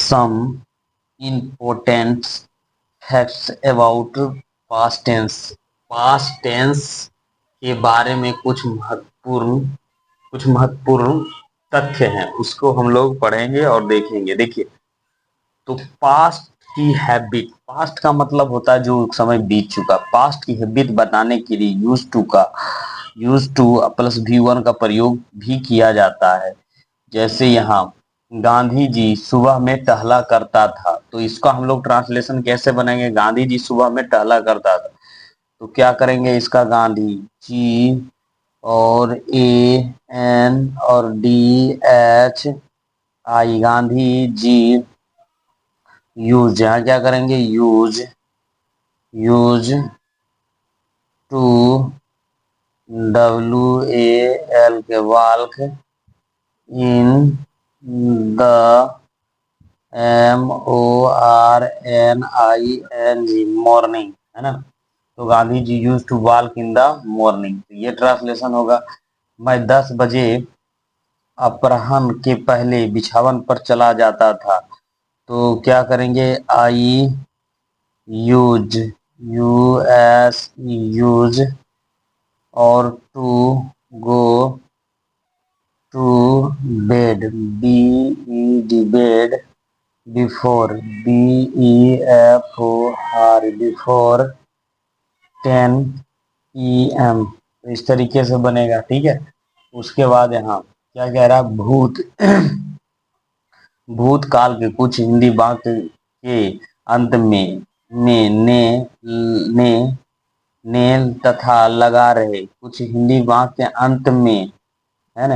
Some important facts about past tense. Past tense के बारे में कुछ महत्वपूर्ण तथ्य हैं, उसको हम लोग पढ़ेंगे और देखेंगे। देखिए, तो पास्ट की हैबिट, पास्ट का मतलब होता है जो समय बीत चुका। पास्ट की हैबिट बताने के लिए यूज टू प्लस V1 का प्रयोग भी किया जाता है। जैसे यहाँ गांधी जी सुबह में टहला करता था, तो इसका हम लोग ट्रांसलेशन कैसे बनाएंगे? गांधी जी सुबह में टहला करता था, तो क्या करेंगे? इसका गांधी जी और AN और DHI, गांधी जी। यूज, यहाँ क्या करेंगे? यूज टू WAL के walk in the MORNING, morning, है ना। तो Gandhi ji use to walk in the morning, ये ट्रांसलेशन होगा। मैं 10 बजे अपराह्न के पहले बिछावन पर चला जाता था, तो क्या करेंगे? आई यूज, यूज और to go to bed, bed before, before 10 PM। इस तरीके से बनेगा, ठीक है। उसके बाद यहाँ क्या कह रहा है? भूतकाल के कुछ हिंदी वाक्य के अंत में ने ने तथा लगा रहे। कुछ हिंदी वाक्य के अंत में, है ना,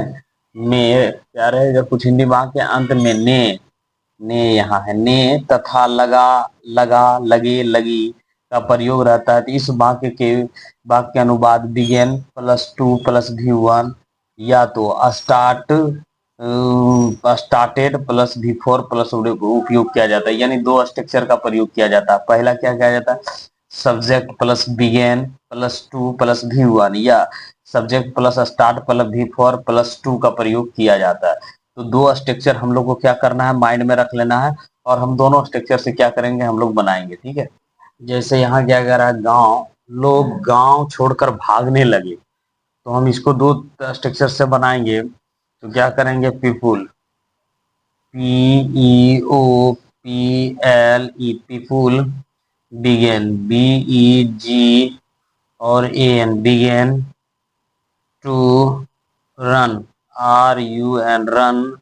में क्या रहेगा? कुछ हिंदी वाक्य के अंत में ने यहाँ है। ने तथा लगा, लगे, लगी का प्रयोग रहता है। तो इस वाक्य अनुवाद बिगेन +2 + V1 या तो स्टार्टेड +V4 प्लस उपयोग किया जाता है, यानी दो स्ट्रक्चर का प्रयोग किया जाता है। पहला क्या किया जाता है? सब्जेक्ट प्लस बिगेन +2 + V1 या सब्जेक्ट प्लस स्टार्ट +V4 +2 का प्रयोग किया जाता है। तो दो स्ट्रक्चर हम लोग को क्या करना है? माइंड में रख लेना है, और हम दोनों स्ट्रक्चर से क्या करेंगे? हम लोग बनाएंगे, ठीक है। जैसे यहाँ क्या कह रहा है? लोग गांव छोड़कर भागने लगे, तो हम इसको दो स्ट्रक्चर से बनाएंगे। तो क्या करेंगे? People, PEOPLE, people. Began, BEG और AN, began to run, RUN, run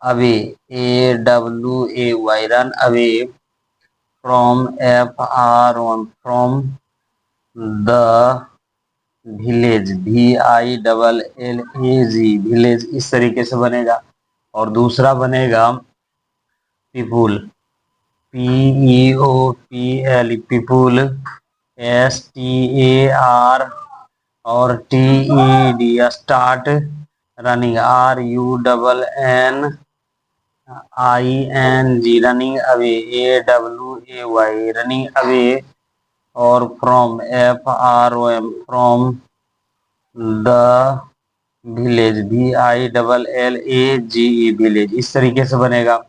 away, AWAY, run away from, FROM, from the village, VILLAG, village. इस तरीके से बनेगा। और दूसरा बनेगा पीपुल, PEOPLE, पीपुल, STAR और TED, start. Running, RUNNING, running away, AWAY, running away. और from, FROM, from the village, VILLAGE, village. इस तरीके से बनेगा।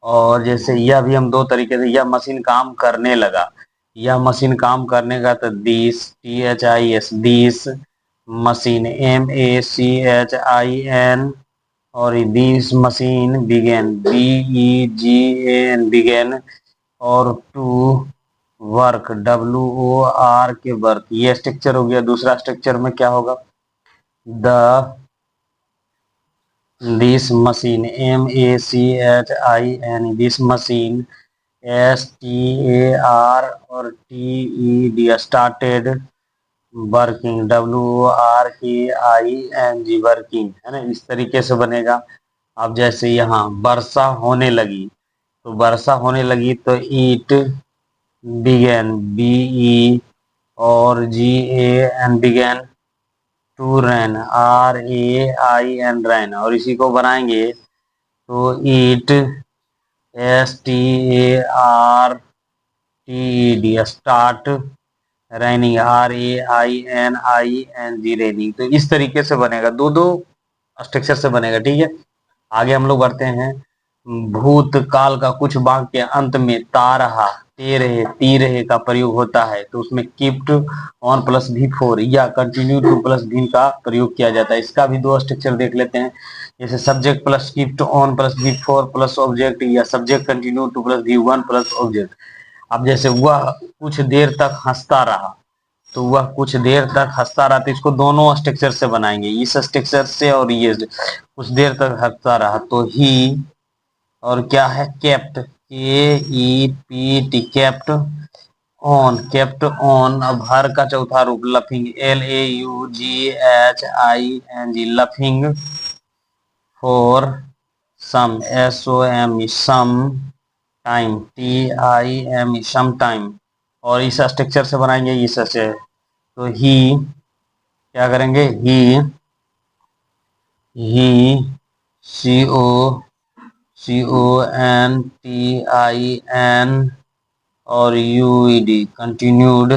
और जैसे यह भी हम दो तरीके से, यह मशीन काम करने लगा, यह मशीन काम करने का, तो this, THIS, this machine, MACHIN। और this machine began, BEGAN, began. और टू वर्क, WOR के वर्क। ये स्ट्रक्चर हो गया। दूसरा स्ट्रक्चर में क्या होगा? The this machine, MACHIN, this machine, STAR और TED, started working, WORKING, working, है ना। इस तरीके से बनेगा। अब जैसे यहाँ वर्षा होने लगी, तो वर्षा होने लगी, तो ईट बिगेन, BE और GAN, began to rain, RAIN, rain. और इसी को बनाएंगे तो it, STARTED, start. Raining, RAINING, raining. तो इस तरीके से बनेगा, दो दो स्ट्रक्चर से बनेगा, ठीक है। आगे हम लोग बढ़ते हैं। भूतकाल का कुछ भाग के अंत में ता रहा, ते रहे, ती रहे का प्रयोग होता है तो उसमें कीप्ट ऑन प्लस भी फोर या कंटिन्यू टू प्लस भी का प्रयोग किया जाता है। इसका भी दो स्ट्रक्चर देख लेते हैं, जैसे subject plus kept on plus भी फोर प्लस ऑब्जेक्ट, या सब्जेक्ट कंटिन्यू टू प्लस भी वन प्लस ऑब्जेक्ट। अब जैसे वह कुछ देर तक हंसता रहा, तो वह कुछ देर तक हंसता रहा, तो इसको दोनों स्ट्रक्चर से बनाएंगे, इस स्ट्रक्चर से और ये कुछ देर तक हंसता रहा, तो ही और क्या है kept, K E P T kept on, kept on. अब हर का चौथा रूप laughing, L A U G H I N G, laughing for some, S O M E some time, T I M E some time. और इस structure से बनाएंगे इस स्ट्रक्चर, तो ही क्या करेंगे, he C O, C O N T I N और U E D, continued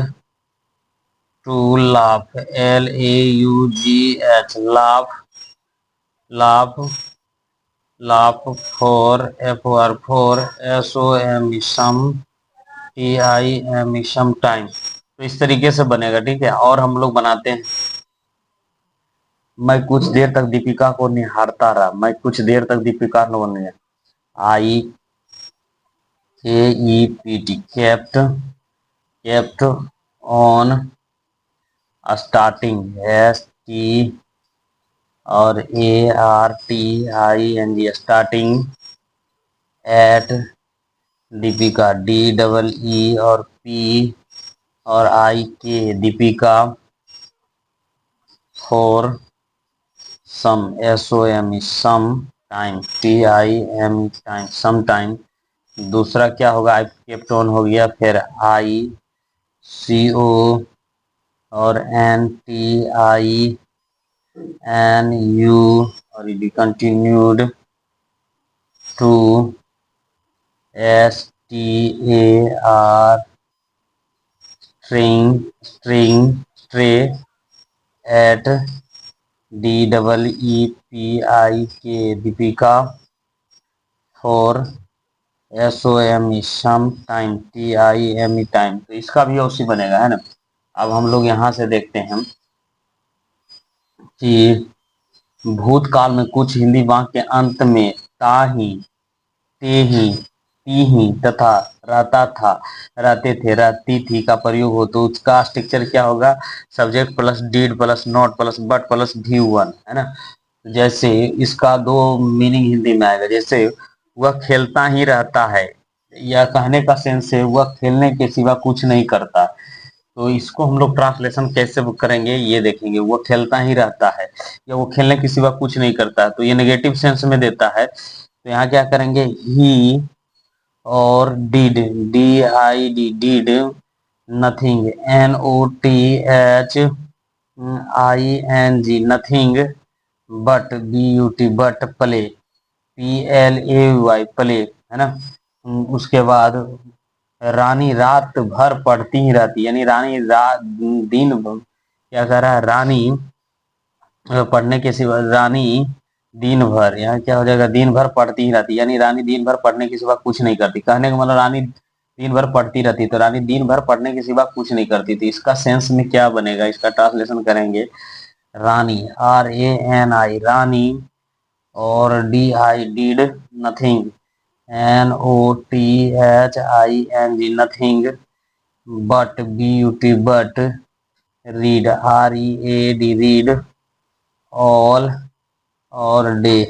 to laugh, L A U G H, laugh, laugh, laugh for, F O R for, S O M E some, T I M E some time. तो इस तरीके से बनेगा, ठीक है। और हम लोग बनाते हैं, मैं कुछ देर तक दीपिका को निहारता रहा, मैं कुछ देर तक दीपिका को Nihar, I K E P T, kept, kept on starting, S T और A R T I N G, starting at Deepika, D double E और पी और I K, Deepika for some, S O M E some time, T I M E time, some time. दूसरा क्या होगा, I kept on हो गया, फिर आई C O और N T I N U और B continued to S T A R string, string stray at D double E P I K, Deepika for S O M E some time, T I M E time. तो इसका भी उसी बनेगा, है ना। अब हम लोग यहाँ से देखते हैं कि भूतकाल में कुछ हिंदी वाक्य के अंत में ताही, तेही, तीही तथा रहता था, रहते थे, रहती थी का प्रयोग हो, तो उसका स्ट्रक्चर क्या होगा, subject plus did plus not plus but plus भी वन, है ना। जैसे इसका दो मीनिंग हिंदी में आएगा, जैसे वह खेलता ही रहता है, या कहने का सेंस है वह खेलने के सिवा कुछ नहीं करता। तो इसको हम लोग ट्रांसलेशन कैसे करेंगे ये देखेंगे, वो खेलता ही रहता है या वो खेलने के सिवा कुछ नहीं करता, तो ये नेगेटिव सेंस में देता है। तो यहाँ क्या करेंगे, ही और did, D I D, did nothing, N O T H I N G, nothing, but B U T, but play, P L A Y, play, है ना। उसके बाद रानी रात भर पढ़ती ही रहती, यानी रानी रात दिन क्या कह रहा है, रानी पढ़ने के सिवा, रानी दिन भर, यहाँ क्या हो जाएगा, दिन भर पढ़ती ही रहती, यानी रानी दिन भर पढ़ने के सिवा कुछ नहीं करती। कहने का मतलब रानी दिन भर पढ़ती रहती, तो रानी दिन भर पढ़ने के सिवा कुछ नहीं करती थी। इसका सेंस में क्या बनेगा, इसका ट्रांसलेशन करेंगे, रानी, R A N I, Rani, और D I did, nothing, N O T H I N G, nothing, but B U T, but, read, R E A D, read, all और डे,